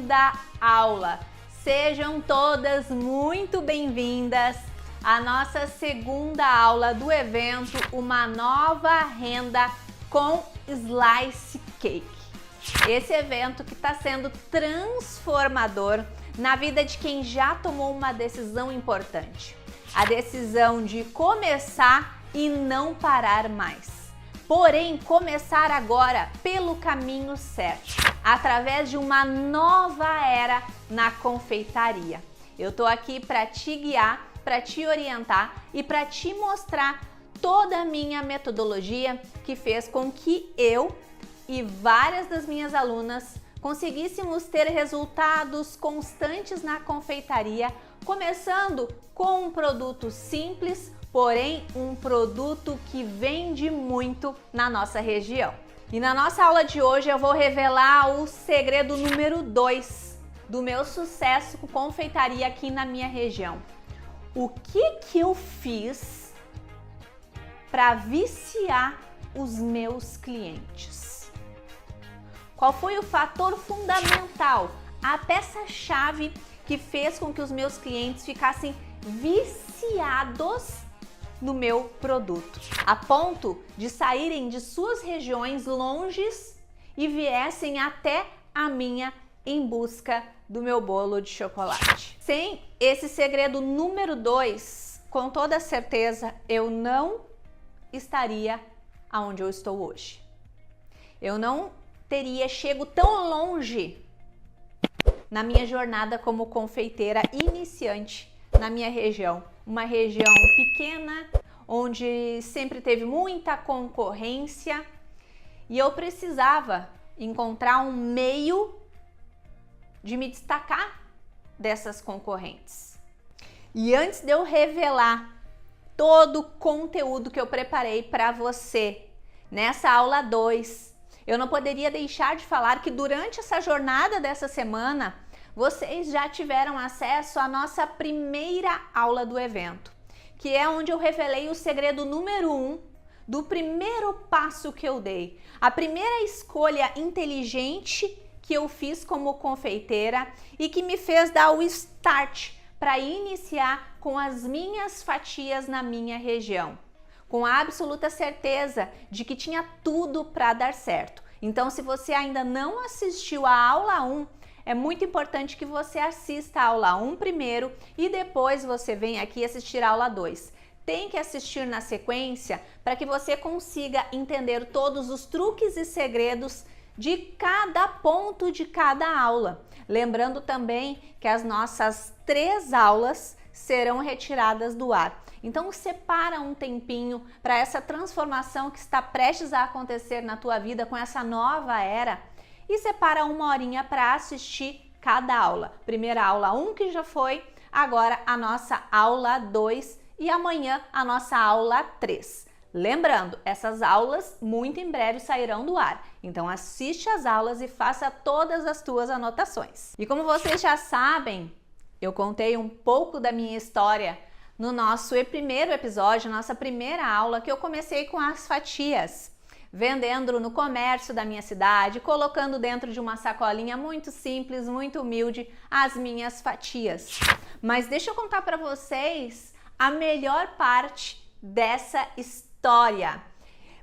segunda aula. Sejam todas muito bem-vindas à nossa segunda aula do evento Uma Nova Renda com Slice Cake. Esse evento que está sendo transformador na vida de quem já tomou uma decisão importante. A decisão de começar e não parar mais. Porém, começar agora pelo caminho certo, através de uma nova era na confeitaria. Eu tô aqui para te guiar, para te orientar e para te mostrar toda a minha metodologia que fez com que eu e várias das minhas alunas conseguíssemos ter resultados constantes na confeitaria, começando com um produto simples, porém um produto que vende muito na nossa região. E na nossa aula de hoje eu vou revelar o segredo número 2 do meu sucesso com confeitaria aqui na minha região. O que eu fiz para viciar os meus clientes? Qual foi o fator fundamental, a peça-chave que fez com que os meus clientes ficassem viciados no meu produto, a ponto de saírem de suas regiões longes e viessem até a minha em busca do meu bolo de chocolate? Sem esse segredo número 2, com toda certeza eu não estaria aonde eu estou hoje. Eu não teria chego tão longe na minha jornada como confeiteira iniciante na minha região. Uma região pequena, onde sempre teve muita concorrência e eu precisava encontrar um meio de me destacar dessas concorrentes. E antes de eu revelar todo o conteúdo que eu preparei para você nessa aula 2, eu não poderia deixar de falar que durante essa jornada dessa semana, vocês já tiveram acesso à nossa primeira aula do evento, que é onde eu revelei o segredo número 1 do primeiro passo que eu dei. A primeira escolha inteligente que eu fiz como confeiteira e que me fez dar o start para iniciar com as minhas fatias na minha região, com a absoluta certeza de que tinha tudo para dar certo. Então, se você ainda não assistiu a aula 1, é muito importante que você assista a aula 1 primeiro e depois você vem aqui assistir a aula 2. Tem que assistir na sequência para que você consiga entender todos os truques e segredos de cada ponto de cada aula. Lembrando também que as nossas 3 aulas serão retiradas do ar. Então separa um tempinho para essa transformação que está prestes a acontecer na tua vida com essa nova era e separa 1 horinha para assistir cada aula. Primeira aula 1 que já foi, agora a nossa aula 2 e amanhã a nossa aula 3. Lembrando, essas aulas muito em breve sairão do ar, então assiste as aulas e faça todas as tuas anotações. E como vocês já sabem, eu contei um pouco da minha história no nosso primeiro episódio, nossa primeira aula, que eu comecei com as fatias, vendendo no comércio da minha cidade, colocando dentro de uma sacolinha muito simples, muito humilde, as minhas fatias. Mas deixa eu contar para vocês a melhor parte dessa história.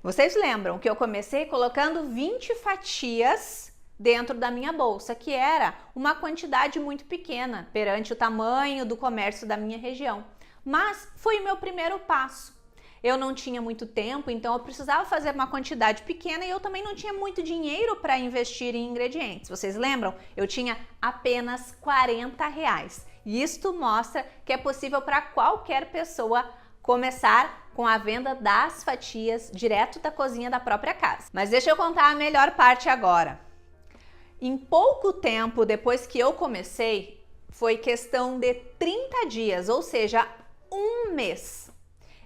Vocês lembram que eu comecei colocando 20 fatias dentro da minha bolsa, que era uma quantidade muito pequena perante o tamanho do comércio da minha região. Mas foi o meu primeiro passo. Eu não tinha muito tempo, então eu precisava fazer uma quantidade pequena e eu também não tinha muito dinheiro para investir em ingredientes. Vocês lembram? Eu tinha apenas R$40. E isto mostra que é possível para qualquer pessoa começar com a venda das fatias direto da cozinha da própria casa. Mas deixa eu contar a melhor parte agora. Em pouco tempo depois que eu comecei, foi questão de 30 dias, ou seja, 1 mês.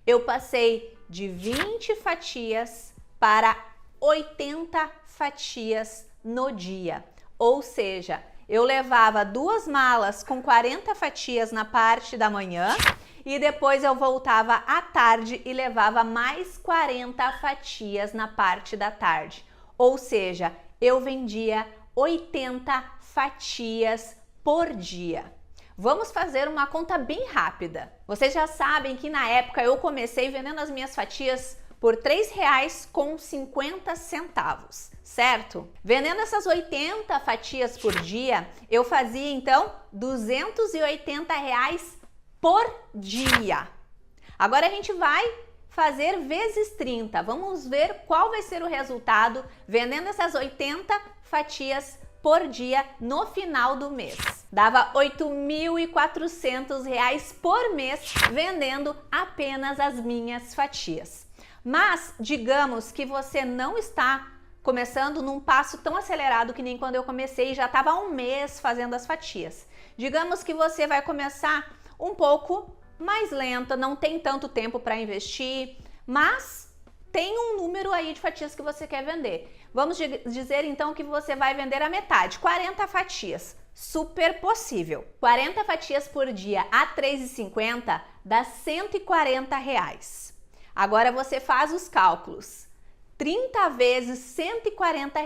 Eu passei de 20 fatias para 80 fatias no dia. Ou seja, eu levava 2 malas com 40 fatias na parte da manhã e depois eu voltava à tarde e levava mais 40 fatias na parte da tarde. Ou seja, eu vendia 80 fatias por dia. Vamos fazer uma conta bem rápida. Vocês já sabem que na época eu comecei vendendo as minhas fatias por R$ 3,50, certo? Vendendo essas 80 fatias por dia, eu fazia então R$ 280 por dia. Agora a gente vai fazer vezes 30. Vamos ver qual vai ser o resultado vendendo essas 80 fatias por dia no final do mês. Dava R$ 8.400 por mês vendendo apenas as minhas fatias. Mas digamos que você não está começando num passo tão acelerado que nem quando eu comecei e já estava há um mês fazendo as fatias. Digamos que você vai começar um pouco mais lenta, não tem tanto tempo para investir, mas tem um número aí de fatias que você quer vender. Vamos dizer então que você vai vender a metade, 40 fatias. Super possível. 40 fatias por dia a R$ 3,50 dá R$ 140. Agora você faz os cálculos. 30 vezes R$ 140,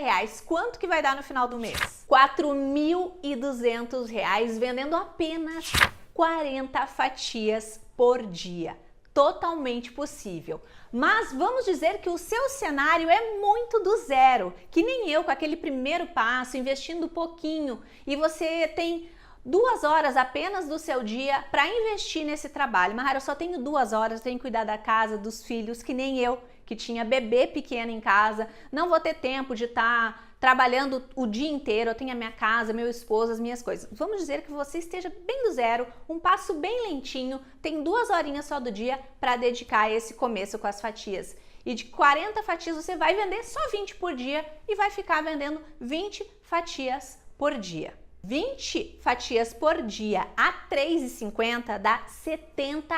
quanto que vai dar no final do mês? R$ 4.200 vendendo apenas 40 fatias por dia. Totalmente possível. Mas vamos dizer que o seu cenário é muito do zero, que nem eu com aquele primeiro passo, investindo pouquinho, e você tem 2 horas apenas do seu dia para investir nesse trabalho. Mahara, eu só tenho 2 horas, tenho que cuidar da casa, dos filhos, que nem eu, que tinha bebê pequeno em casa, não vou ter tempo de estar trabalhando o dia inteiro, eu tenho a minha casa, meu esposo, as minhas coisas. Vamos dizer que você esteja bem do zero, um passo bem lentinho, tem 2 horinhas só do dia para dedicar a esse começo com as fatias. E de 40 fatias você vai vender só 20 por dia e vai ficar vendendo 20 fatias por dia. 20 fatias por dia a R$ 3,50 dá R$ 70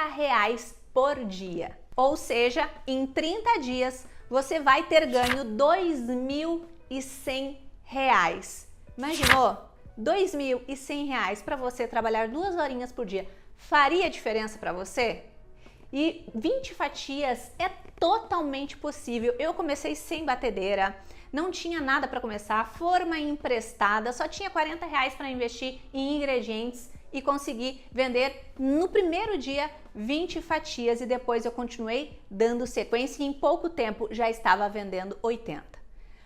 por dia. Ou seja, em 30 dias você vai ter ganho R$ 2.100. Imaginou? R$ 2.100 para você trabalhar 2 horinhas por dia. Faria diferença para você? E 20 fatias é totalmente possível. Eu comecei sem batedeira, não tinha nada para começar, forma emprestada, só tinha R$ 40 para investir em ingredientes e consegui vender no primeiro dia 20 fatias e depois eu continuei dando sequência e em pouco tempo já estava vendendo 80.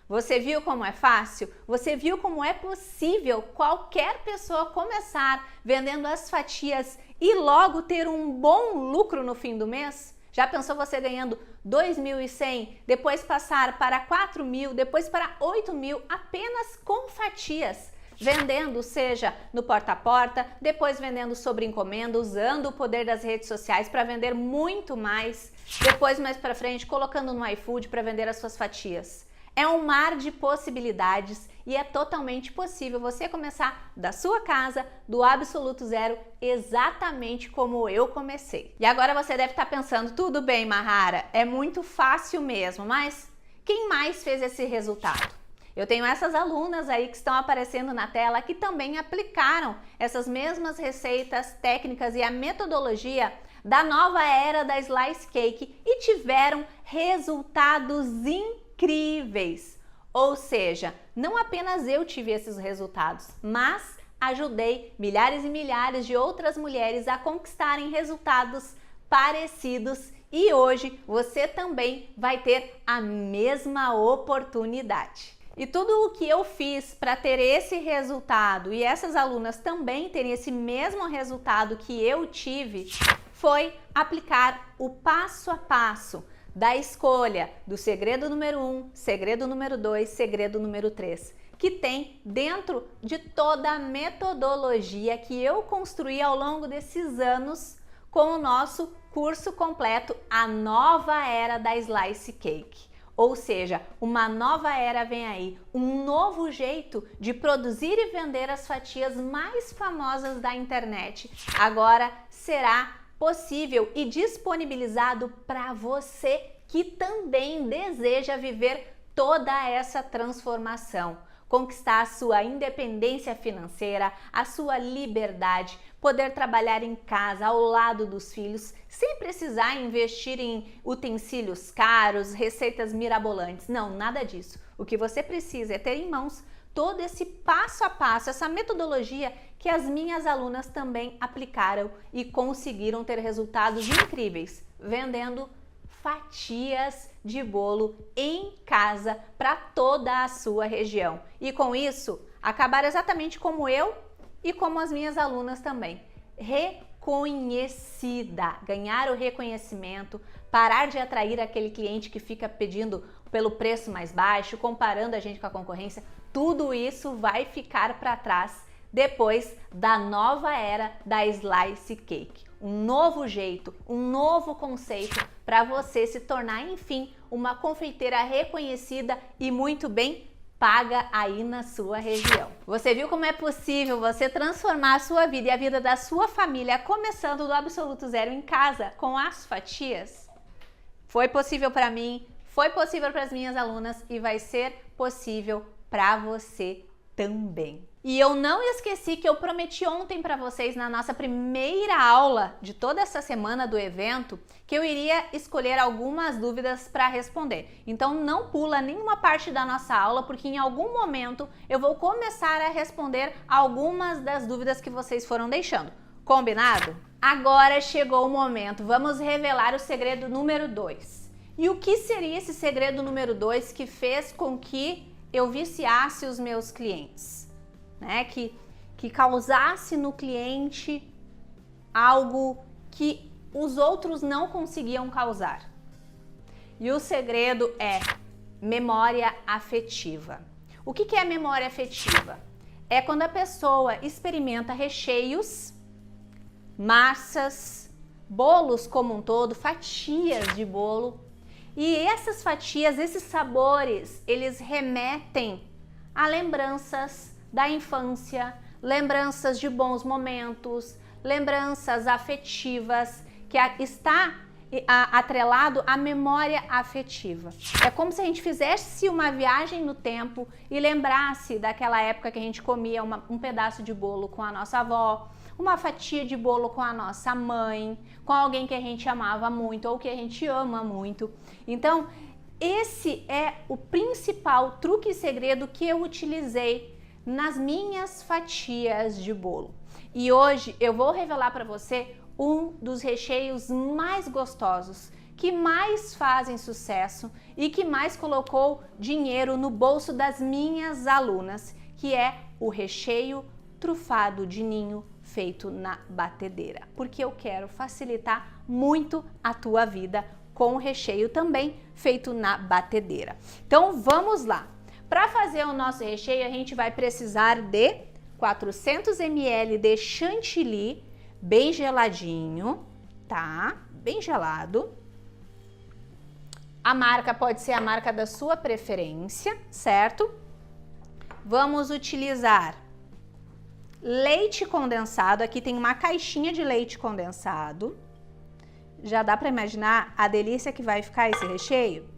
Você viu como é fácil? Você viu como é possível qualquer pessoa começar vendendo as fatias e logo ter um bom lucro no fim do mês? Já pensou você ganhando 2.100, depois passar para 4.000, depois para 8.000 apenas com fatias? Vendendo, seja no porta a porta, depois vendendo sobre encomenda, usando o poder das redes sociais para vender muito mais, depois mais para frente colocando no iFood para vender as suas fatias. É um mar de possibilidades e é totalmente possível você começar da sua casa, do absoluto zero, exatamente como eu comecei. E agora você deve estar pensando, tudo bem, Mahara, é muito fácil mesmo, mas quem mais fez esse resultado? Eu tenho essas alunas aí que estão aparecendo na tela que também aplicaram essas mesmas receitas, técnicas e a metodologia da nova era da Slice Cake e tiveram resultados incríveis. Ou seja, não apenas eu tive esses resultados, mas ajudei milhares e milhares de outras mulheres a conquistarem resultados parecidos e hoje você também vai ter a mesma oportunidade. E tudo o que eu fiz para ter esse resultado e essas alunas também terem esse mesmo resultado que eu tive foi aplicar o passo a passo da escolha do segredo número 1, segredo número 2, segredo número 3, que tem dentro de toda a metodologia que eu construí ao longo desses anos com o nosso curso completo, A Nova Era da Slice Cake. Ou seja, uma nova era vem aí, um novo jeito de produzir e vender as fatias mais famosas da internet. Agora será possível e disponibilizado para você que também deseja viver toda essa transformação. Conquistar a sua independência financeira, a sua liberdade, poder trabalhar em casa ao lado dos filhos, sem precisar investir em utensílios caros, receitas mirabolantes. Não, nada disso. O que você precisa é ter em mãos todo esse passo a passo, essa metodologia que as minhas alunas também aplicaram e conseguiram ter resultados incríveis, vendendo fatias de bolo em casa para toda a sua região. E com isso, acabar exatamente como eu e como as minhas alunas também. Reconhecida, ganhar o reconhecimento, parar de atrair aquele cliente que fica pedindo pelo preço mais baixo, comparando a gente com a concorrência. Tudo isso vai ficar para trás depois da nova era da Slice Cake. Um novo jeito, um novo conceito para você se tornar, enfim, uma confeiteira reconhecida e muito bem paga aí na sua região. Você viu como é possível você transformar a sua vida e a vida da sua família começando do absoluto zero em casa com as fatias? Foi possível para mim, foi possível para as minhas alunas e vai ser possível para você também. E eu não esqueci que eu prometi ontem para vocês na nossa primeira aula de toda essa semana do evento que eu iria escolher algumas dúvidas para responder. Então não pula nenhuma parte da nossa aula porque em algum momento eu vou começar a responder algumas das dúvidas que vocês foram deixando. Combinado? Agora chegou o momento, vamos revelar o segredo número 2. E o que seria esse segredo número 2 que fez com que eu viciasse os meus clientes? Né, que causasse no cliente algo que os outros não conseguiam causar. E o segredo é memória afetiva. O que é memória afetiva? É quando a pessoa experimenta recheios, massas, bolos como um todo, fatias de bolo, e essas fatias, esses sabores, eles remetem a lembranças da infância, lembranças de bons momentos, lembranças afetivas, que está atrelado à memória afetiva. É como se a gente fizesse uma viagem no tempo e lembrasse daquela época que a gente comia um pedaço de bolo com a nossa avó, uma fatia de bolo com a nossa mãe, com alguém que a gente amava muito ou que a gente ama muito. Então, esse é o principal truque e segredo que eu utilizei nas minhas fatias de bolo. E hoje eu vou revelar para você um dos recheios mais gostosos, que mais fazem sucesso e que mais colocou dinheiro no bolso das minhas alunas, que é o recheio trufado de ninho feito na batedeira, porque eu quero facilitar muito a tua vida com o recheio também feito na batedeira. Então vamos lá. Para fazer o nosso recheio, a gente vai precisar de 400 ml de chantilly bem geladinho, tá? Bem gelado. A marca pode ser a marca da sua preferência, certo? Vamos utilizar leite condensado. Aqui tem uma caixinha de leite condensado. Já dá para imaginar a delícia que vai ficar esse recheio?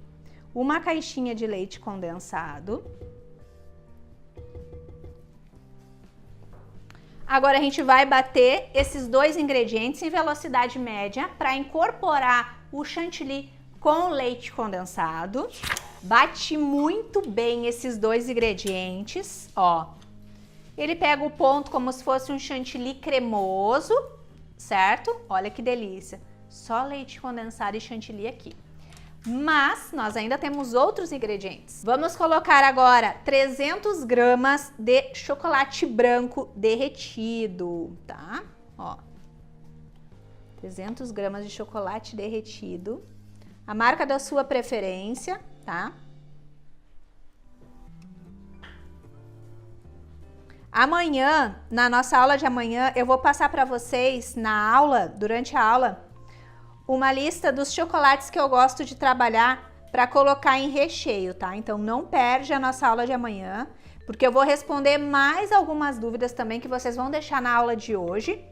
Uma caixinha de leite condensado. Agora a gente vai bater esses dois ingredientes em velocidade média para incorporar o chantilly com o leite condensado. Bate muito bem esses dois ingredientes, ó. Ele pega o ponto como se fosse um chantilly cremoso, certo? Olha que delícia. Só leite condensado e chantilly aqui. Mas nós ainda temos outros ingredientes. Vamos colocar agora 300 gramas de chocolate branco derretido, tá? Ó, 300 gramas de chocolate derretido. A marca da sua preferência, tá? Amanhã, na nossa aula de amanhã, eu vou passar para vocês na aula, durante a aula, uma lista dos chocolates que eu gosto de trabalhar para colocar em recheio, tá? Então não perde a nossa aula de amanhã, porque eu vou responder mais algumas dúvidas também que vocês vão deixar na aula de hoje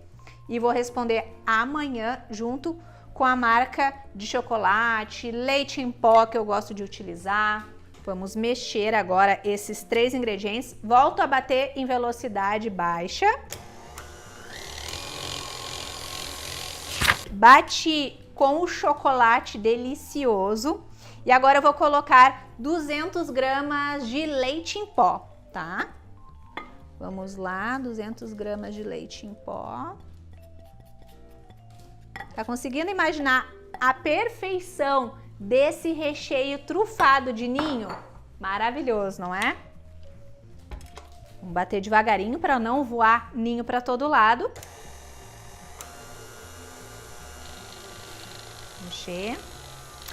e vou responder amanhã junto com a marca de chocolate, leite em pó que eu gosto de utilizar. Vamos mexer agora esses 3 ingredientes. Volto a bater em velocidade baixa. Bati com o chocolate delicioso. E agora eu vou colocar 200 gramas de leite em pó, tá? Vamos lá, 200 gramas de leite em pó. Tá conseguindo imaginar a perfeição desse recheio trufado de ninho? Maravilhoso, não é? Vamos bater devagarinho para não voar ninho para todo lado. Mexer.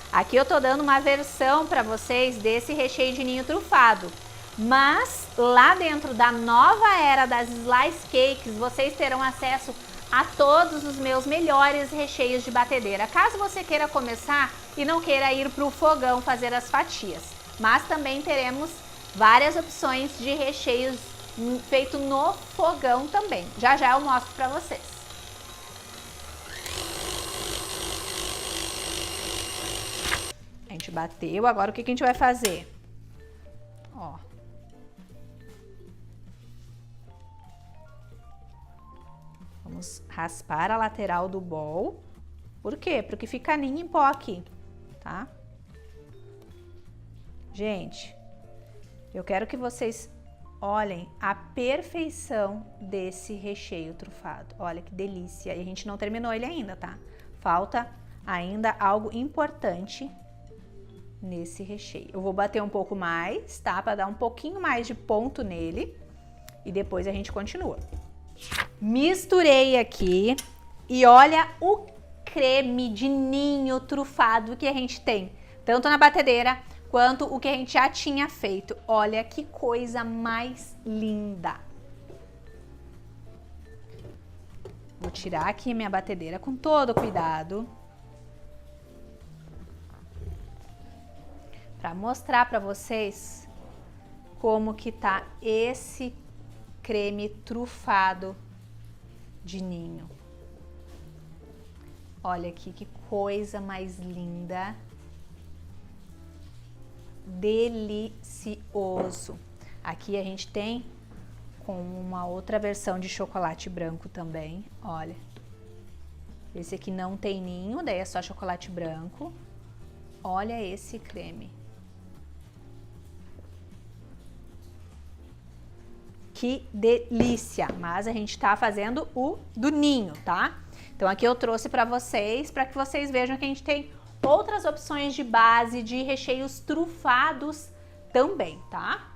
Aqui eu tô dando uma versão para vocês desse recheio de ninho trufado. Mas lá dentro da nova era das Slice Cakes, vocês terão acesso a todos os meus melhores recheios de batedeira. Caso você queira começar e não queira ir para o fogão fazer as fatias. Mas também teremos várias opções de recheios feito no fogão também. Já já eu mostro para vocês. A gente bateu, agora o que a gente vai fazer? Ó. Vamos raspar a lateral do bowl. Por quê? Porque fica ninho em pó aqui, tá? Gente, eu quero que vocês olhem a perfeição desse recheio trufado. Olha que delícia. E a gente não terminou ele ainda, tá? Falta ainda algo importante nesse recheio. Eu vou bater um pouco mais, tá? Para dar um pouquinho mais de ponto nele. E depois a gente continua. Misturei aqui. E olha o creme de ninho trufado que a gente tem. Tanto na batedeira quanto o que a gente já tinha feito. Olha que coisa mais linda. Vou tirar aqui minha batedeira com todo cuidado. Para mostrar para vocês como que tá esse creme trufado de ninho. Olha aqui que coisa mais linda. Delicioso. Aqui a gente tem com uma outra versão de chocolate branco também, olha. Esse aqui não tem ninho, daí é só chocolate branco. Olha esse creme. Que delícia! Mas a gente tá fazendo o do ninho, tá? Então aqui eu trouxe para vocês, para que vocês vejam que a gente tem outras opções de base de recheios trufados também, tá?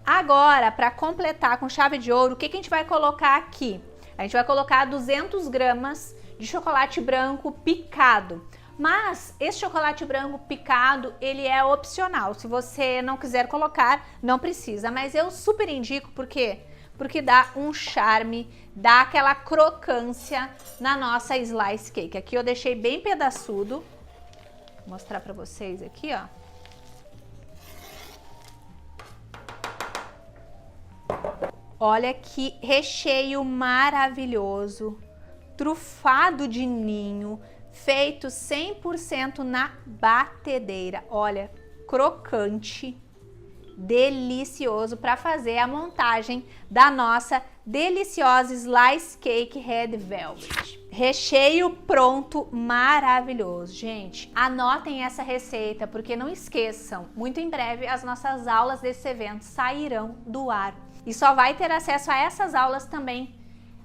Agora, para completar com chave de ouro, o que a gente vai colocar aqui? A gente vai colocar 200 gramas de chocolate branco picado. Mas esse chocolate branco picado, ele é opcional. Se você não quiser colocar, não precisa. Mas eu super indico, por quê? Porque dá um charme, dá aquela crocância na nossa slice cake. Aqui eu deixei bem pedaçudo. Vou mostrar pra vocês aqui, ó. Olha que recheio maravilhoso, trufado de ninho, feito 100% na batedeira. Olha, crocante, delicioso para fazer a montagem da nossa deliciosa Slice Cake Red Velvet. Recheio pronto, maravilhoso. Gente, anotem essa receita, porque não esqueçam, muito em breve as nossas aulas desse evento sairão do ar. E só vai ter acesso a essas aulas também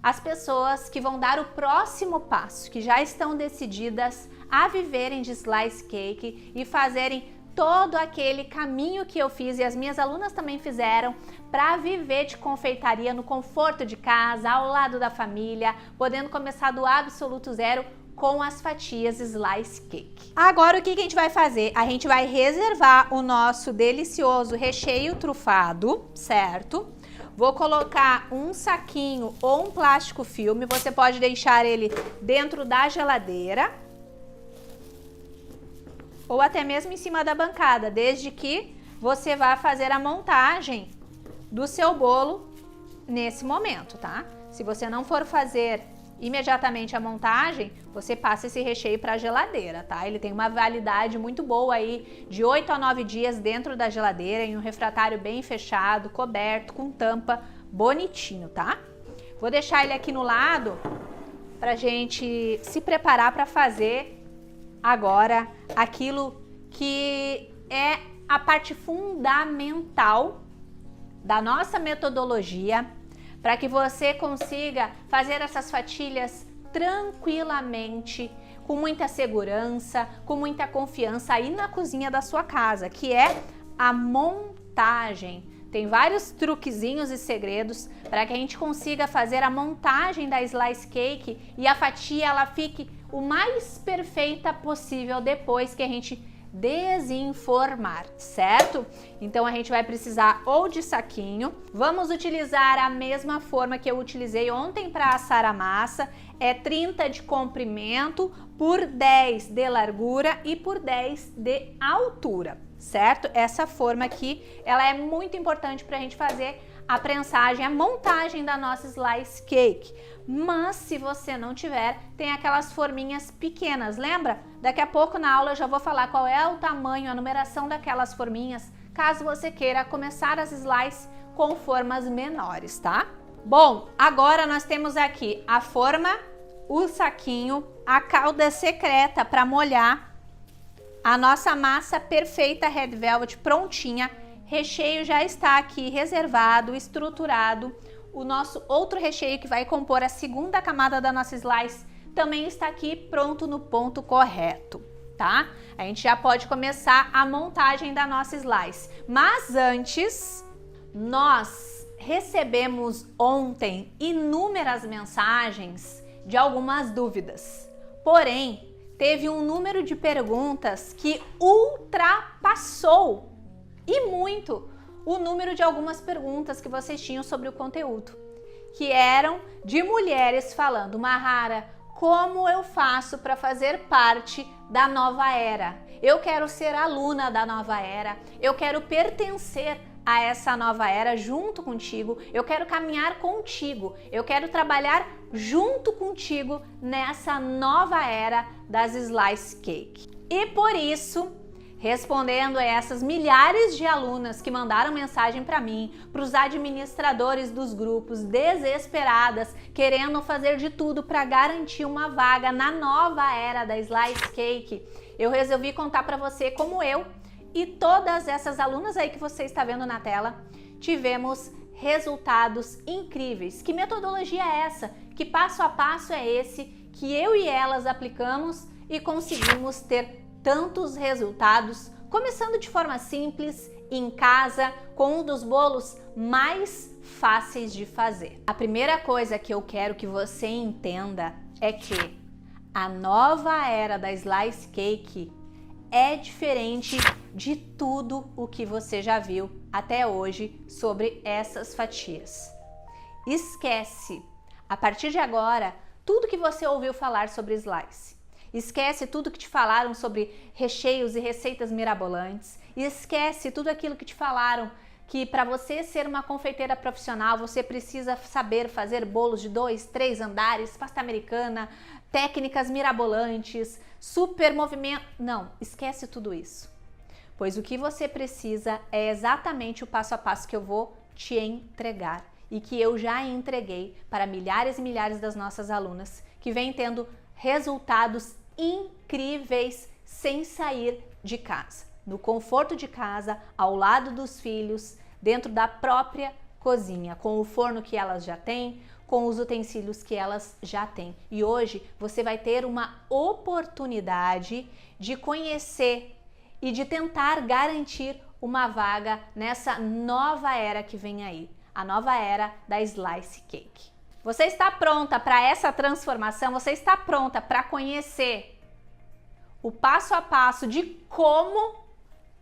as pessoas que vão dar o próximo passo, que já estão decididas a viverem de Slice Cake e fazerem todo aquele caminho que eu fiz e as minhas alunas também fizeram para viver de confeitaria no conforto de casa, ao lado da família, podendo começar do absoluto zero com as fatias Slice Cake. Agora o que a gente vai fazer? A gente vai reservar o nosso delicioso recheio trufado, certo? Vou colocar um saquinho ou um plástico filme, você pode deixar ele dentro da geladeira ou até mesmo em cima da bancada, desde que você vá fazer a montagem do seu bolo nesse momento, tá? Se você não for fazer imediatamente a montagem, você passa esse recheio para a geladeira, tá? Ele tem uma validade muito boa aí, de 8 a 9 dias dentro da geladeira, em um refratário bem fechado, coberto, com tampa, bonitinho, tá? Vou deixar ele aqui no lado pra gente se preparar para fazer agora aquilo que é a parte fundamental da nossa metodologia para que você consiga fazer essas fatias tranquilamente, com muita segurança, com muita confiança aí na cozinha da sua casa, que é a montagem. Tem vários truquezinhos e segredos para que a gente consiga fazer a montagem da slice cake e a fatia ela fique o mais perfeita possível depois que a gente desenformar, certo? Então a gente vai precisar ou de saquinho, vamos utilizar a mesma forma que eu utilizei ontem para assar a massa, é 30 de comprimento por 10 de largura e por 10 de altura, certo? Essa forma aqui, ela é muito importante para a gente fazer a prensagem, a montagem da nossa slice cake. Mas se você não tiver, tem aquelas forminhas pequenas, lembra? Daqui a pouco na aula eu já vou falar qual é o tamanho, a numeração daquelas forminhas, caso você queira começar as slices com formas menores, tá? Bom, agora nós temos aqui a forma, o saquinho, a calda secreta para molhar a nossa massa perfeita Red Velvet prontinha. Recheio já está aqui reservado, estruturado. O nosso outro recheio que vai compor a segunda camada da nossa slice também está aqui pronto no ponto correto, tá? A gente já pode começar a montagem da nossa slice. Mas antes, nós recebemos ontem inúmeras mensagens de algumas dúvidas. Porém, teve um número de perguntas que ultrapassou e muito o número de algumas perguntas que vocês tinham sobre o conteúdo, que eram de mulheres falando: Mahara, como eu faço para fazer parte da nova era? Eu quero ser aluna da nova era, eu quero pertencer a essa nova era junto contigo, eu quero caminhar contigo, eu quero trabalhar junto contigo nessa nova era das slice cake. E por isso, respondendo a essas milhares de alunas que mandaram mensagem para mim, para os administradores dos grupos, desesperadas, querendo fazer de tudo para garantir uma vaga na nova era da slice cake, eu resolvi contar para você como eu e todas essas alunas aí que você está vendo na tela tivemos resultados incríveis. Que metodologia é essa? Que passo a passo é esse que eu e elas aplicamos e conseguimos ter tantos resultados, começando de forma simples, em casa, com um dos bolos mais fáceis de fazer. A primeira coisa que eu quero que você entenda é que a nova era da slice cake é diferente de tudo o que você já viu até hoje sobre essas fatias. Esquece, a partir de agora, tudo que você ouviu falar sobre slice. Esquece tudo que te falaram sobre recheios e receitas mirabolantes. Esquece tudo aquilo que te falaram que para você ser uma confeiteira profissional, você precisa saber fazer bolos de 2, 3 andares, pasta americana, técnicas mirabolantes, super movimento. Não, esquece tudo isso. Pois o que você precisa é exatamente o passo a passo que eu vou te entregar e que eu já entreguei para milhares e milhares das nossas alunas que vêm tendo resultados incríveis sem sair de casa, no conforto de casa, ao lado dos filhos, dentro da própria cozinha, com o forno que elas já têm, com os utensílios que elas já têm. E hoje você vai ter uma oportunidade de conhecer e de tentar garantir uma vaga nessa nova era que vem aí, a nova era da slice cake. Você está pronta para essa transformação? Você está pronta para conhecer o passo a passo de como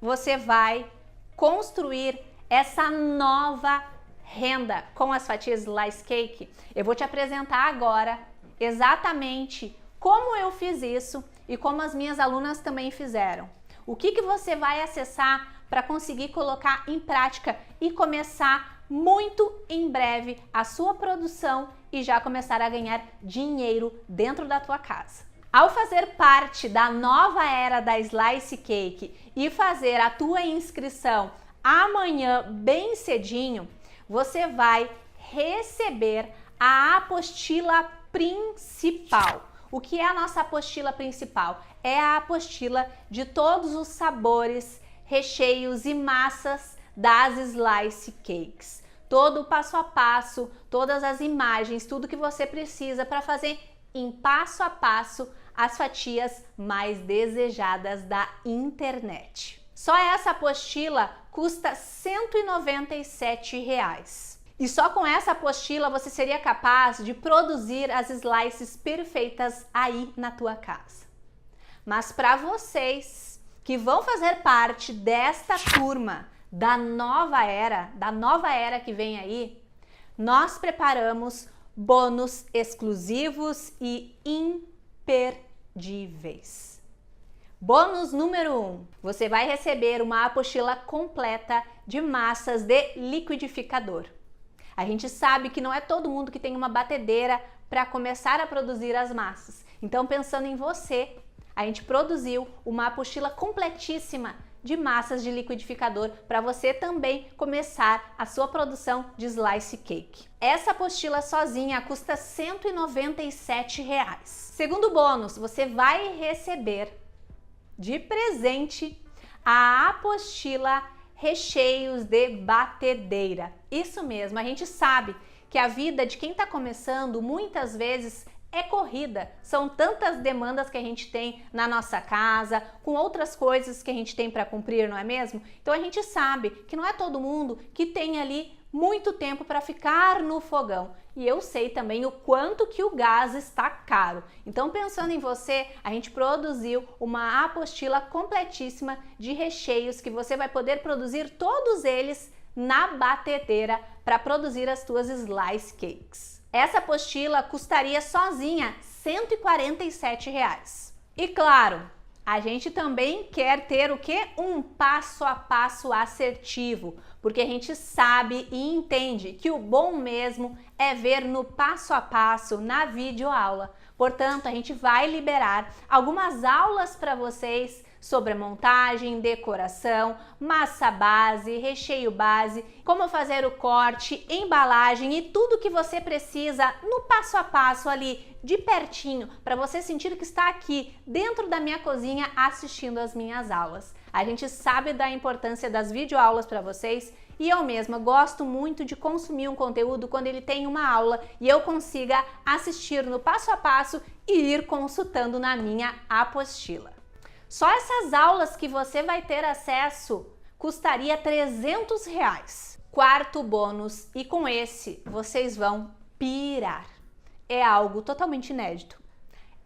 você vai construir essa nova renda com as fatias slice cake? Eu vou te apresentar agora exatamente como eu fiz isso e como as minhas alunas também fizeram. O que você vai acessar para conseguir colocar em prática e começar muito em breve a sua produção e já começar a ganhar dinheiro dentro da tua casa. Ao fazer parte da nova era da slice cake e fazer a tua inscrição amanhã bem cedinho, você vai receber a apostila principal. O que é a nossa apostila principal? É a apostila de todos os sabores, recheios e massas das Slice Cakes. Todo o passo a passo, todas as imagens, tudo que você precisa para fazer em passo a passo as fatias mais desejadas da internet. Só essa apostila custa R$ 197. E só com essa apostila você seria capaz de produzir as slices perfeitas aí na tua casa. Mas para vocês que vão fazer parte desta turma da nova era que vem aí, nós preparamos bônus exclusivos e imperdíveis. Bônus número 1, você vai receber uma apostila completa de massas de liquidificador. A gente sabe que não é todo mundo que tem uma batedeira para começar a produzir as massas. Então, pensando em você, a gente produziu uma apostila completíssima de massas de liquidificador para você também começar a sua produção de slice cake. Essa apostila sozinha custa R$ 197. Segundo bônus, você vai receber de presente a apostila Recheios de Batedeira. Isso mesmo, a gente sabe que a vida de quem está começando muitas vezes é corrida, são tantas demandas que a gente tem na nossa casa, com outras coisas que a gente tem para cumprir, não é mesmo? Então a gente sabe que não é todo mundo que tem ali muito tempo para ficar no fogão. E eu sei também o quanto que o gás está caro. Então, pensando em você, a gente produziu uma apostila completíssima de recheios que você vai poder produzir todos eles na batedeira para produzir as tuas slice cakes. Essa apostila custaria sozinha R$ 147. E claro, a gente também quer ter o quê? Um passo a passo assertivo, porque a gente sabe e entende que o bom mesmo é ver no passo a passo na videoaula. Portanto, a gente vai liberar algumas aulas para vocês sobre montagem, decoração, massa base, recheio base, como fazer o corte, embalagem e tudo que você precisa no passo a passo ali, de pertinho, para você sentir que está aqui dentro da minha cozinha assistindo as minhas aulas. A gente sabe da importância das videoaulas para vocês e eu mesma gosto muito de consumir um conteúdo quando ele tem uma aula e eu consiga assistir no passo a passo e ir consultando na minha apostila. Só essas aulas que você vai ter acesso custaria R$ 300. Quarto bônus, e com esse vocês vão pirar. É algo totalmente inédito.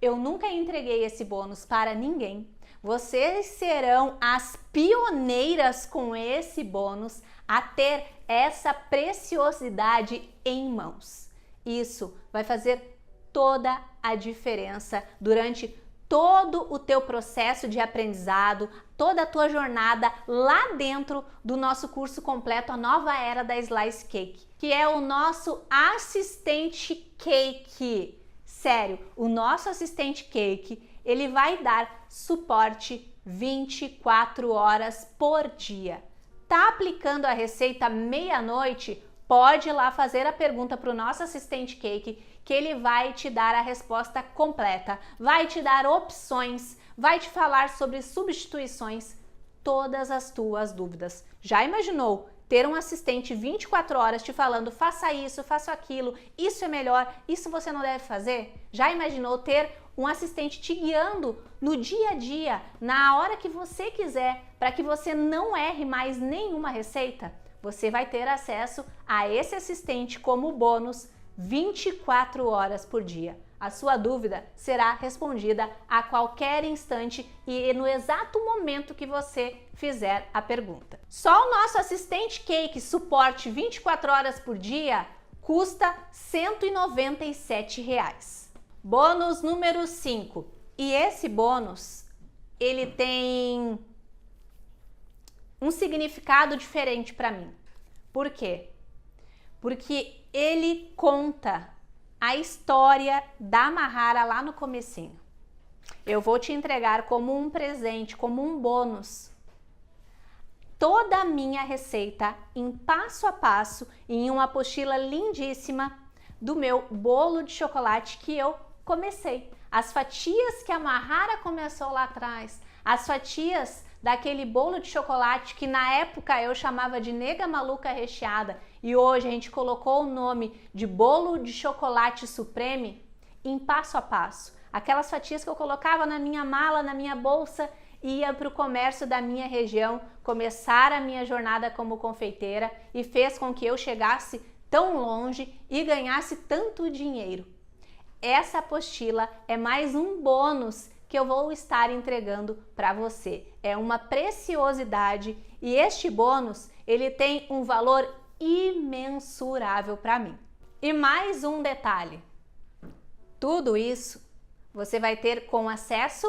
Eu nunca entreguei esse bônus para ninguém. Vocês serão as pioneiras com esse bônus a ter essa preciosidade em mãos. Isso vai fazer toda a diferença durante todo o teu processo de aprendizado, toda a tua jornada lá dentro do nosso curso completo, a nova era da Slice Cake, que é o nosso assistente cake. Sério, o nosso assistente cake, ele vai dar suporte 24 horas por dia. Tá aplicando a receita meia-noite? Pode ir lá fazer a pergunta para o nosso assistente cake, que ele vai te dar a resposta completa, vai te dar opções, vai te falar sobre substituições, todas as tuas dúvidas. Já imaginou ter um assistente 24 horas te falando faça isso, faça aquilo, isso é melhor, isso você não deve fazer? Já imaginou ter um assistente te guiando no dia a dia, na hora que você quiser, para que você não erre mais nenhuma receita? Você vai ter acesso a esse assistente como bônus 24 horas por dia. A sua dúvida será respondida a qualquer instante e no exato momento que você fizer a pergunta. Só o nosso assistente cake suporte 24 horas por dia custa R$ 197. Bônus número 5. E esse bônus, ele tem um significado diferente para mim. Por quê? Porque ele conta a história da Mahara lá no comecinho. Eu vou te entregar como um presente, como um bônus, toda a minha receita em passo a passo, em uma apostila lindíssima do meu bolo de chocolate que eu comecei. As fatias que a Mahara começou lá atrás, as fatias daquele bolo de chocolate que na época eu chamava de nega maluca recheada e hoje a gente colocou o nome de bolo de chocolate supreme, em passo a passo. Aquelas fatias que eu colocava na minha mala, na minha bolsa, ia para o comércio da minha região, começar a minha jornada como confeiteira e fez com que eu chegasse tão longe e ganhasse tanto dinheiro. Essa apostila é mais um bônus que eu vou estar entregando para você. É uma preciosidade e este bônus, ele tem um valor imensurável para mim. E mais um detalhe, tudo isso você vai ter com acesso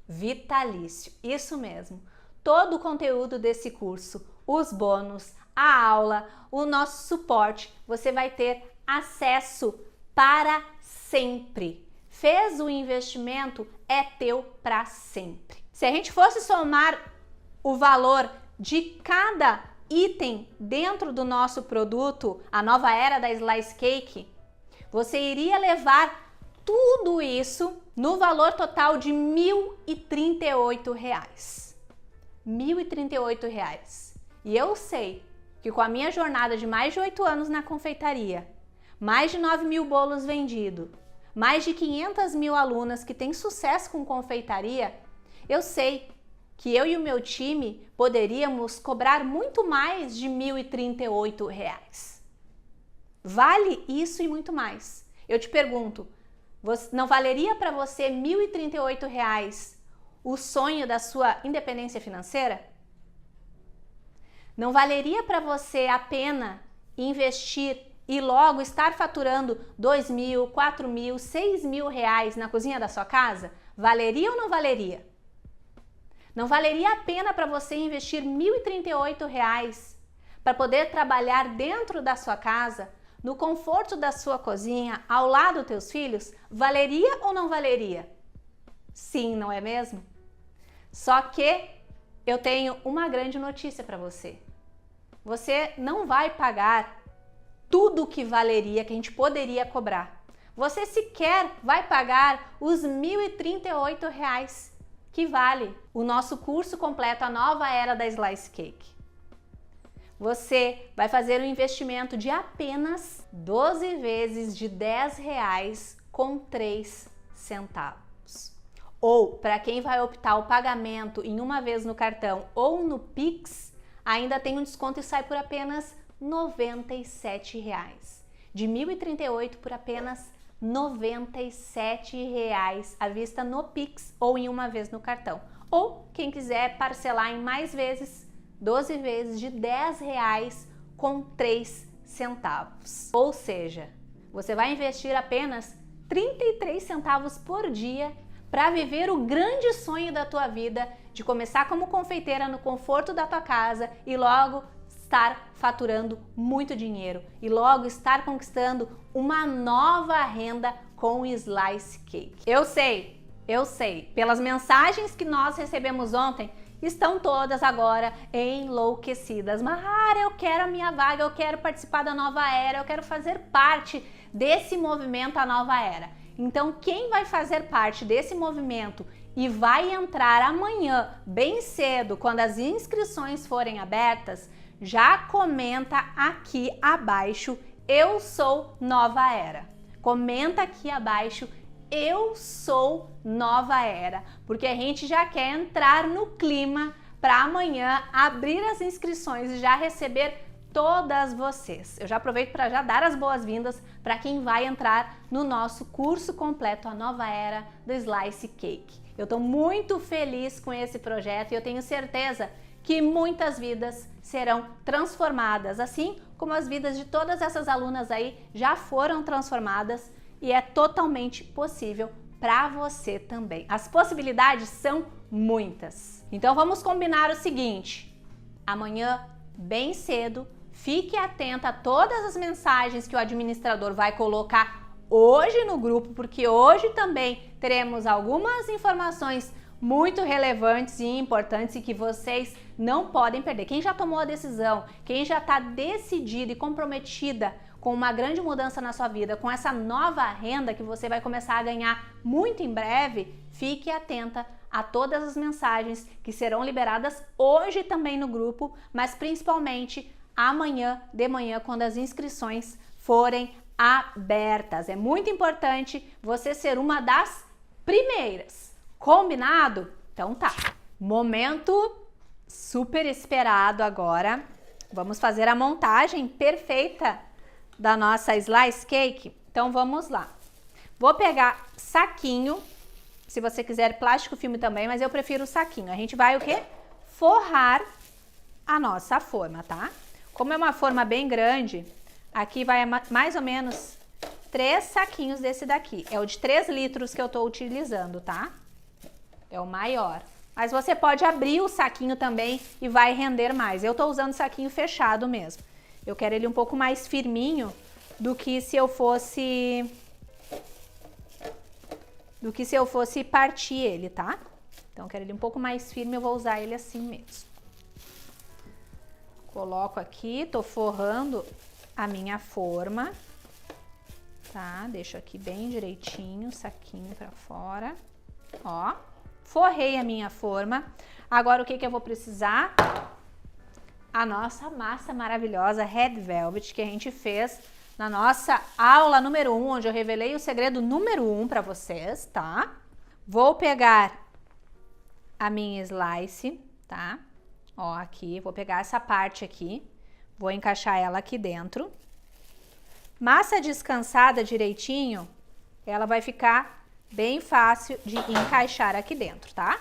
vitalício, isso mesmo. Todo o conteúdo desse curso, os bônus, a aula, o nosso suporte, você vai ter acesso para sempre. Fez o investimento, é teu para sempre. Se a gente fosse somar o valor de cada item dentro do nosso produto, a nova era da Slice Cake, você iria levar tudo isso no valor total de R$ 1.038. R$ 1.038. E eu sei que com a minha jornada de mais de 8 anos na confeitaria, mais de 9.000 bolos vendidos, mais de 500.000 alunas que têm sucesso com confeitaria, eu sei que eu e o meu time poderíamos cobrar muito mais de R$ 1.038. Vale isso e muito mais. Eu te pergunto, não valeria para você R$ 1.038 o sonho da sua independência financeira? Não valeria para você a pena investir e logo estar faturando R$ 2.000, R$ 4.000, R$ 6.000 na cozinha da sua casa? Valeria ou não valeria? Não valeria a pena para você investir R$ 1.038 para poder trabalhar dentro da sua casa, no conforto da sua cozinha, ao lado dos teus filhos? Valeria ou não valeria? Sim, não é mesmo? Só que eu tenho uma grande notícia para você. Você não vai pagar tudo o que valeria, que a gente poderia cobrar. Você sequer vai pagar os R$ 1.038 que vale o nosso curso completo, a nova era da Slice Cake. Você vai fazer um investimento de apenas 12 vezes de R$ 10 com 3 centavos. Ou, para quem vai optar o pagamento em uma vez no cartão ou no Pix, ainda tem um desconto e sai por apenas R$ 97. De R$ 1.038 por apenas R$ 97 à vista no Pix ou em uma vez no cartão. Ou, quem quiser parcelar em mais vezes, 12 vezes de R$ 10 com 3 centavos. Ou seja, você vai investir apenas 33 centavos por dia para viver o grande sonho da tua vida de começar como confeiteira no conforto da tua casa e logo estar faturando muito dinheiro e logo estar conquistando uma nova renda com o Slice Cake. Eu sei, pelas mensagens que nós recebemos ontem, estão todas agora enlouquecidas. Mahara, eu quero a minha vaga, eu quero participar da nova era, eu quero fazer parte desse movimento, a nova era. Então, quem vai fazer parte desse movimento e vai entrar amanhã, bem cedo, quando as inscrições forem abertas, já comenta aqui abaixo, eu sou nova era. Comenta aqui abaixo, eu sou nova era, porque a gente já quer entrar no clima para amanhã abrir as inscrições e já receber todas vocês. Eu já aproveito para já dar as boas-vindas para quem vai entrar no nosso curso completo, a nova era do Slice Cake. Eu estou muito feliz com esse projeto e eu tenho certeza que muitas vidas serão transformadas, assim como as vidas de todas essas alunas aí já foram transformadas. E é totalmente possível para você também. As possibilidades são muitas. Então vamos combinar o seguinte: amanhã, bem cedo, fique atenta a todas as mensagens que o administrador vai colocar hoje no grupo, porque hoje também teremos algumas informações muito relevantes e importantes e que vocês não podem perder. Quem já tomou a decisão, quem já está decidida e comprometida com uma grande mudança na sua vida, com essa nova renda que você vai começar a ganhar muito em breve, fique atenta a todas as mensagens que serão liberadas hoje também no grupo, mas principalmente amanhã de manhã, quando as inscrições forem abertas. É muito importante você ser uma das primeiras. Combinado? Então tá. Momento super esperado agora. Vamos fazer a montagem perfeita da nossa slice cake. Então vamos lá. Vou pegar saquinho, se você quiser plástico filme também, mas eu prefiro o saquinho. A gente vai o quê? Forrar a nossa forma, tá? Como é uma forma bem grande, aqui vai mais ou menos 3 saquinhos desse daqui. É o de 3 litros que eu tô utilizando, tá? É o maior. Mas você pode abrir o saquinho também e vai render mais. Eu tô usando saquinho fechado mesmo. Eu quero ele um pouco mais firminho do que se eu fosse partir ele, tá? Então eu quero ele um pouco mais firme, eu vou usar ele assim mesmo. Coloco aqui, tô forrando a minha forma, tá? Deixo aqui bem direitinho, saquinho pra fora, ó. Forrei a minha forma. Agora o que eu vou precisar? A nossa massa maravilhosa Red Velvet que a gente fez na nossa aula número 1, onde eu revelei o segredo número 1 para vocês, tá? Vou pegar a minha slice, tá? Ó, aqui, vou pegar essa parte aqui, vou encaixar ela aqui dentro. Massa descansada direitinho, ela vai ficar bem fácil de encaixar aqui dentro, tá?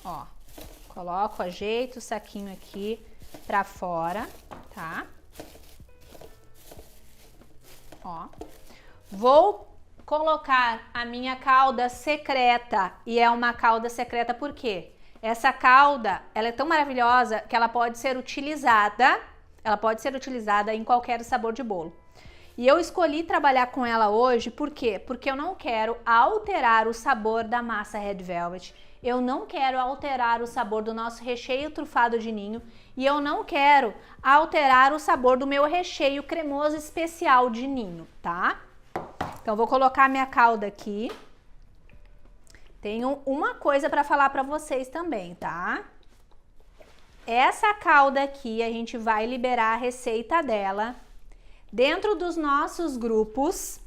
Ó, coloco, ajeito o saquinho aqui pra fora, tá? Ó, vou colocar a minha cauda secreta, e é uma cauda secreta por quê? Essa cauda, ela é tão maravilhosa que ela pode ser utilizada em qualquer sabor de bolo. E eu escolhi trabalhar com ela hoje, por quê? Porque eu não quero alterar o sabor da massa Red Velvet, eu não quero alterar o sabor do nosso recheio trufado de ninho e eu não quero alterar o sabor do meu recheio cremoso especial de ninho, tá? Então, vou colocar minha calda aqui. Tenho uma coisa para falar para vocês também, tá? Essa calda aqui, a gente vai liberar a receita dela dentro dos nossos grupos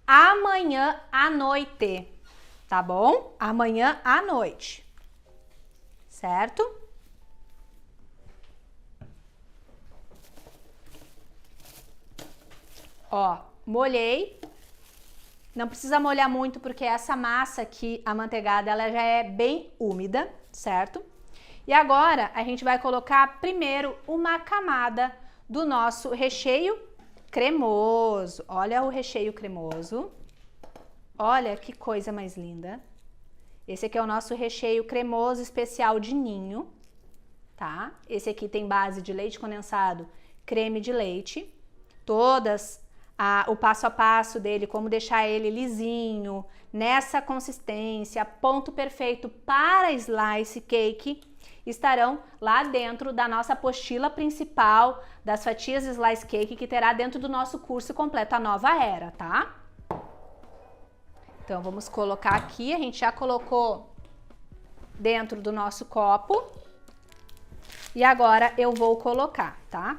amanhã à noite, tá bom? Amanhã à noite, certo? Ó, molhei. Não precisa molhar muito porque essa massa aqui, amanteigada, ela já é bem úmida, certo? E agora a gente vai colocar primeiro uma camada do nosso recheio cremoso. Olha o recheio cremoso. Olha que coisa mais linda. Esse aqui é o nosso recheio cremoso especial de ninho, tá? Esse aqui tem base de leite condensado, creme de leite, o passo a passo dele, como deixar ele lisinho, nessa consistência, ponto perfeito para slice cake, estarão lá dentro da nossa apostila principal das fatias slice cake, que terá dentro do nosso curso completo A Nova Era, tá? Então, vamos colocar aqui, a gente já colocou dentro do nosso copo. E agora eu vou colocar, tá?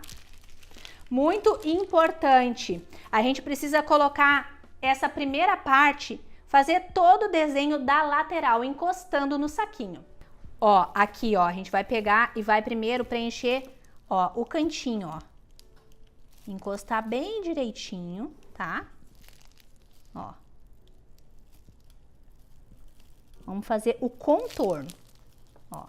Muito importante, a gente precisa colocar essa primeira parte, fazer todo o desenho da lateral, encostando no saquinho. Ó, aqui, ó, a gente vai pegar e vai primeiro preencher, ó, o cantinho, ó. Encostar bem direitinho, tá? Ó. Vamos fazer o contorno, ó.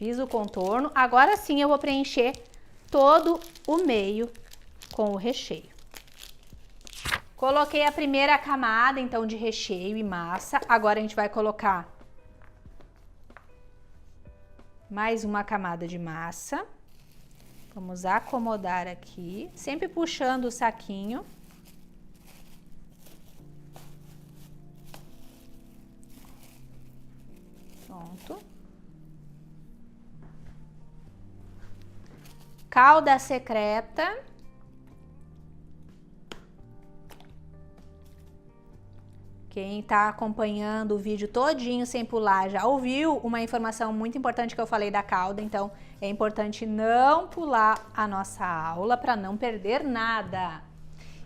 Fiz o contorno, agora sim eu vou preencher todo o meio com o recheio. Coloquei a primeira camada, então, de recheio e massa. Agora a gente vai colocar mais uma camada de massa. Vamos acomodar aqui, sempre puxando o saquinho. Pronto. Calda secreta. Quem está acompanhando o vídeo todinho sem pular já ouviu uma informação muito importante que eu falei da calda, então é importante não pular a nossa aula para não perder nada.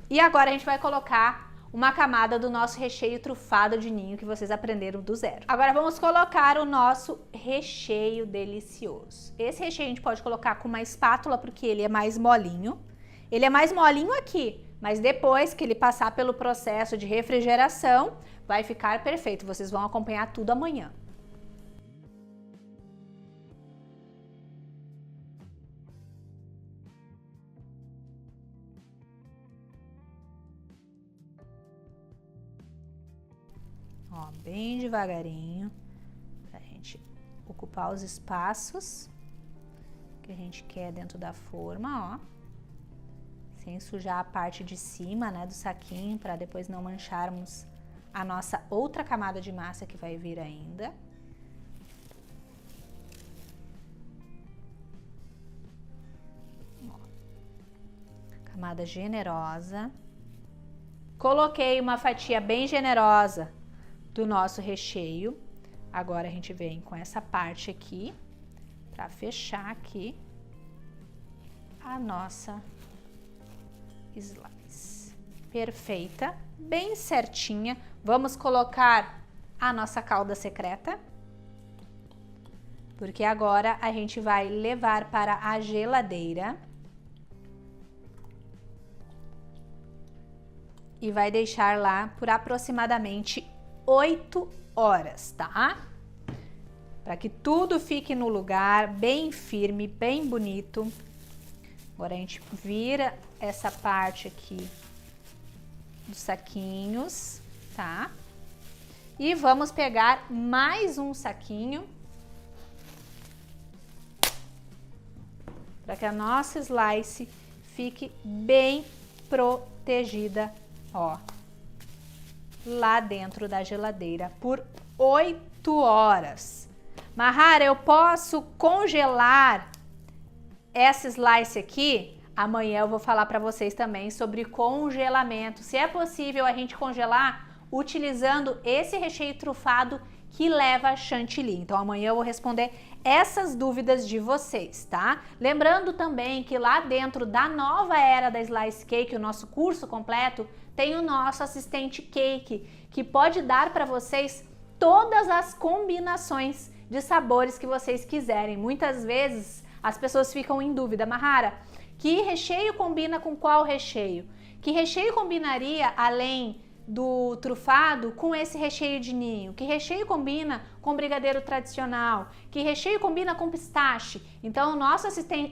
E agora a gente vai colocar uma camada do nosso recheio trufado de ninho que vocês aprenderam do zero. Agora vamos colocar o nosso recheio delicioso. Esse recheio a gente pode colocar com uma espátula porque ele é mais molinho. Ele é mais molinho aqui, mas depois que ele passar pelo processo de refrigeração, vai ficar perfeito. Vocês vão acompanhar tudo amanhã. Ó, bem devagarinho, pra gente ocupar os espaços que a gente quer dentro da forma, ó. Sem sujar a parte de cima, né, do saquinho, para depois não mancharmos a nossa outra camada de massa que vai vir ainda. Ó, camada generosa. Coloquei uma fatia bem generosa do nosso recheio. Agora a gente vem com essa parte aqui, para fechar aqui a nossa slice. Perfeita, bem certinha. Vamos colocar a nossa calda secreta, porque agora a gente vai levar para a geladeira e vai deixar lá por aproximadamente 8 horas, tá? Para que tudo fique no lugar, bem firme, bem bonito. Agora a gente vira essa parte aqui dos saquinhos, tá? E vamos pegar mais um saquinho para que a nossa slice fique bem protegida, ó, lá dentro da geladeira por 8 horas. Mahara, eu posso congelar essa slice aqui? Amanhã eu vou falar para vocês também sobre congelamento. Se é possível a gente congelar utilizando esse recheio trufado que leva chantilly. Então amanhã eu vou responder essas dúvidas de vocês, tá? Lembrando também que lá dentro da nova era da Slice Cake, o nosso curso completo, tem o nosso assistente cake, que pode dar para vocês todas as combinações de sabores que vocês quiserem. Muitas vezes as pessoas ficam em dúvida, Mahara, que recheio combina com qual recheio? Que recheio combinaria, além do trufado, com esse recheio de ninho? Que recheio combina com brigadeiro tradicional? Que recheio combina com pistache? Então o nosso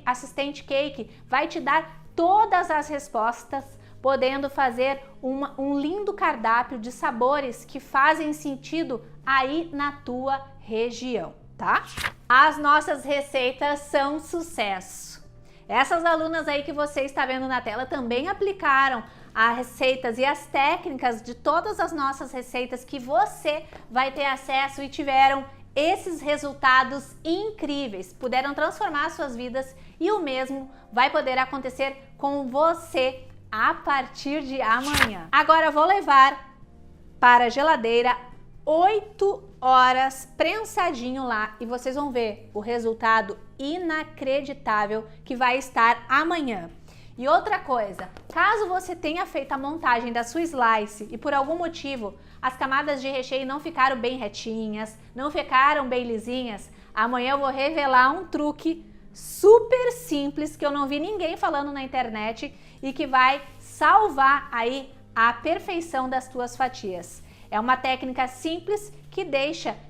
assistente cake vai te dar todas as respostas, podendo fazer um lindo cardápio de sabores que fazem sentido aí na tua região, tá? As nossas receitas são sucesso. Essas alunas aí que você está vendo na tela também aplicaram as receitas e as técnicas de todas as nossas receitas que você vai ter acesso e tiveram esses resultados incríveis. Puderam transformar suas vidas e o mesmo vai poder acontecer com você a partir de amanhã. Agora eu vou levar para a geladeira 8 horas prensadinho lá e vocês vão ver o resultado inacreditável que vai estar amanhã. E outra coisa, caso você tenha feito a montagem da sua slice e por algum motivo as camadas de recheio não ficaram bem retinhas, não ficaram bem lisinhas, amanhã eu vou revelar um truque super simples que eu não vi ninguém falando na internet e que vai salvar aí a perfeição das tuas fatias. É uma técnica simples que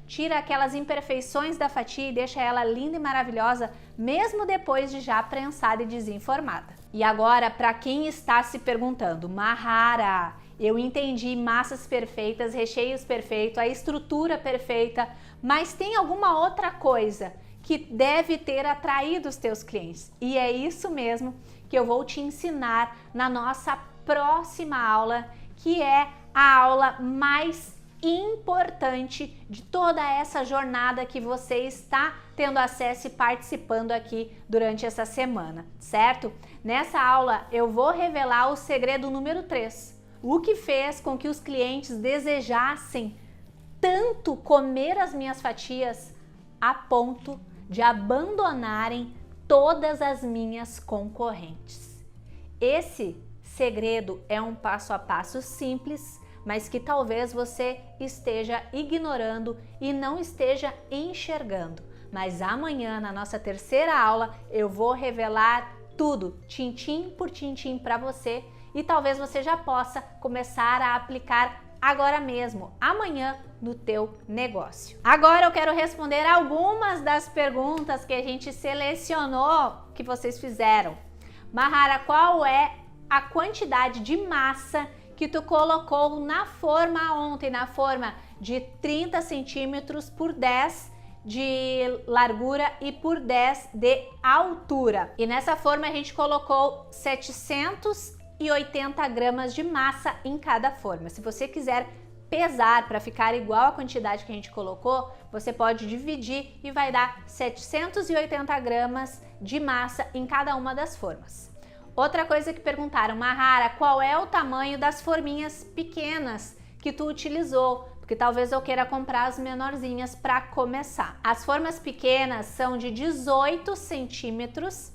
tira aquelas imperfeições da fatia e deixa ela linda e maravilhosa, mesmo depois de já prensada e desenformada. E agora, para quem está se perguntando, Mahara, eu entendi massas perfeitas, recheios perfeitos, a estrutura perfeita, mas tem alguma outra coisa que deve ter atraído os teus clientes? E é isso mesmo que eu vou te ensinar na nossa próxima aula, que é a aula mais importante de toda essa jornada que você está tendo acesso e participando aqui durante essa semana, certo? Nessa aula eu vou revelar o segredo número 3, o que fez com que os clientes desejassem tanto comer as minhas fatias a ponto de abandonarem todas as minhas concorrentes. Esse segredo é um passo a passo simples, mas que talvez você esteja ignorando e não esteja enxergando. Mas amanhã, na nossa terceira aula, eu vou revelar tudo, tintim por tintim, para você, e talvez você já possa começar a aplicar agora mesmo, amanhã, no teu negócio. Agora eu quero responder algumas das perguntas que a gente selecionou que vocês fizeram. Mahara, qual é a quantidade de massa que tu colocou na forma ontem, na forma de 30 centímetros por 10 de largura e por 10 de altura? E nessa forma a gente colocou 780 gramas de massa em cada forma. Se você quiser pesar para ficar igual a quantidade que a gente colocou, você pode dividir e vai dar 780 gramas de massa em cada uma das formas. Outra coisa que perguntaram, Mahara, qual é o tamanho das forminhas pequenas que tu utilizou? Porque talvez eu queira comprar as menorzinhas para começar. As formas pequenas são de 18 centímetros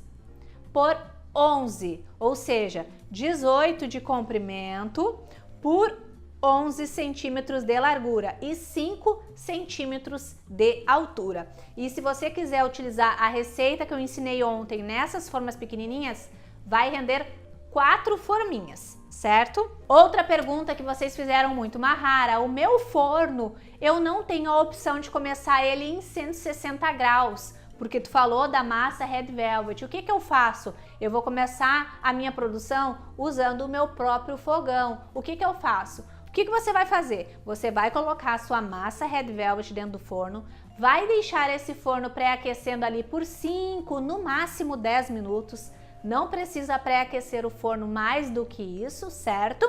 por 11, ou seja, 18 de comprimento por 11 centímetros de largura e 5 centímetros de altura. E se você quiser utilizar a receita que eu ensinei ontem nessas formas pequenininhas, vai render 4 forminhas, certo? Outra pergunta que vocês fizeram muito, Mahara, o meu forno, eu não tenho a opção de começar ele em 160 graus, porque tu falou da massa Red Velvet. O que que eu faço? Eu vou começar a minha produção usando o meu próprio fogão. O que que eu faço? O que que você vai fazer? Você vai colocar a sua massa Red Velvet dentro do forno, vai deixar esse forno pré-aquecendo ali por 5, no máximo 10 minutos, não precisa pré-aquecer o forno mais do que isso, certo?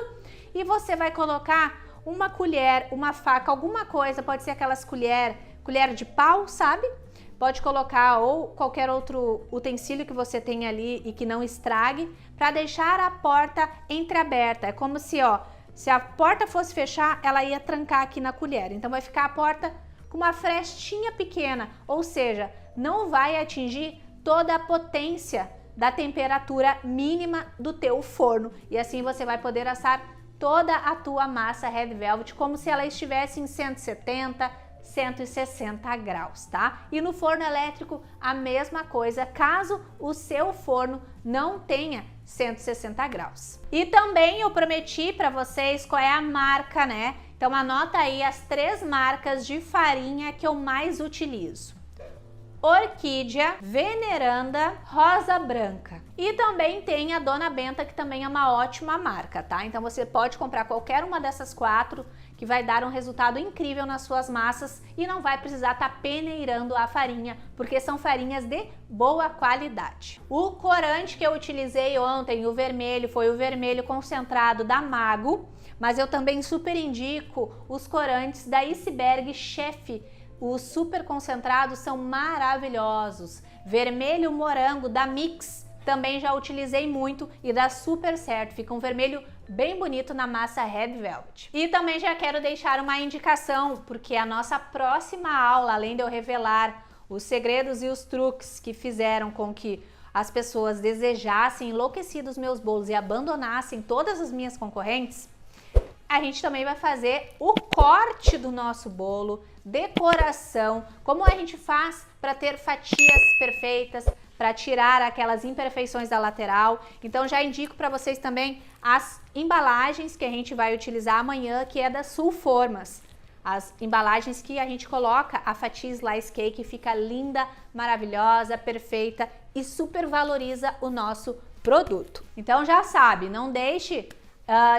E você vai colocar uma colher, uma faca, alguma coisa, pode ser aquelas colher de pau, sabe? Pode colocar ou qualquer outro utensílio que você tenha ali e que não estrague, para deixar a porta entreaberta. É como se, ó, se a porta fosse fechar, ela ia trancar aqui na colher. Então vai ficar a porta com uma frestinha pequena, ou seja, não vai atingir toda a potência da temperatura mínima do teu forno, e assim você vai poder assar toda a tua massa Red Velvet como se ela estivesse em 170, 160 graus, tá? E no forno elétrico a mesma coisa, caso o seu forno não tenha 160 graus. E também eu prometi para vocês qual é a marca, né? Então anota aí as 3 marcas de farinha que eu mais utilizo: Orquídea, Veneranda, Rosa Branca. E também tem a Dona Benta, que também é uma ótima marca, tá? Então você pode comprar qualquer uma dessas 4, que vai dar um resultado incrível nas suas massas e não vai precisar estar peneirando a farinha, porque são farinhas de boa qualidade. O corante que eu utilizei ontem, o vermelho, foi o vermelho concentrado da Mago, mas eu também super indico os corantes da Iceberg Chef. Os super concentrados são maravilhosos. Vermelho morango da Mix também já utilizei muito e dá super certo. Fica um vermelho bem bonito na massa Red Velvet. E também já quero deixar uma indicação, porque a nossa próxima aula, além de eu revelar os segredos e os truques que fizeram com que as pessoas desejassem enlouquecidos meus bolos e abandonassem todas as minhas concorrentes, a gente também vai fazer o corte do nosso bolo, decoração, como a gente faz para ter fatias perfeitas, para tirar aquelas imperfeições da lateral. Então já indico para vocês também as embalagens que a gente vai utilizar amanhã, que é da Sulformas. As embalagens que a gente coloca a fatia Slice Cake, fica linda, maravilhosa, perfeita e super valoriza o nosso produto. Então já sabe, não deixe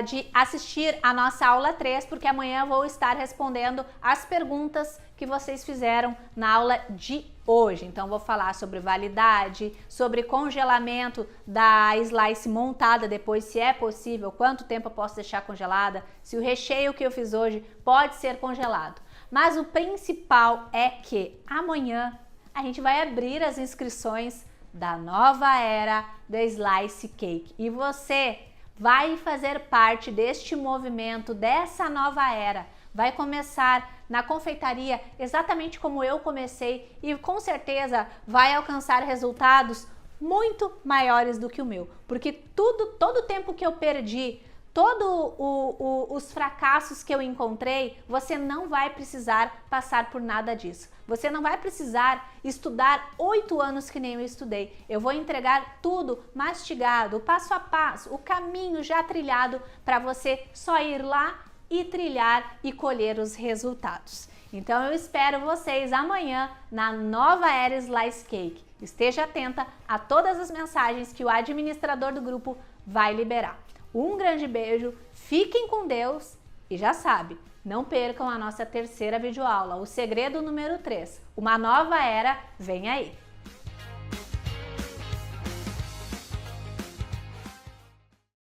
de assistir a nossa aula 3, porque amanhã eu vou estar respondendo as perguntas que vocês fizeram na aula de hoje. Então vou falar sobre validade, sobre congelamento da slice montada depois, se é possível, quanto tempo eu posso deixar congelada, se o recheio que eu fiz hoje pode ser congelado. Mas o principal é que amanhã a gente vai abrir as inscrições da nova era da Slice Cake e você vai fazer parte deste movimento, dessa nova era. Vai começar na confeitaria exatamente como eu comecei e com certeza vai alcançar resultados muito maiores do que o meu. Porque todo o tempo que eu perdi, os fracassos que eu encontrei, você não vai precisar passar por nada disso. Você não vai precisar estudar 8 anos que nem eu estudei. Eu vou entregar tudo mastigado, passo a passo, o caminho já trilhado para você só ir lá e trilhar e colher os resultados. Então eu espero vocês amanhã na nova era Slice Cake. Esteja atenta a todas as mensagens que o administrador do grupo vai liberar. Um grande beijo, fiquem com Deus e já sabe, não percam a nossa terceira videoaula, o segredo número 3. Uma nova era vem aí!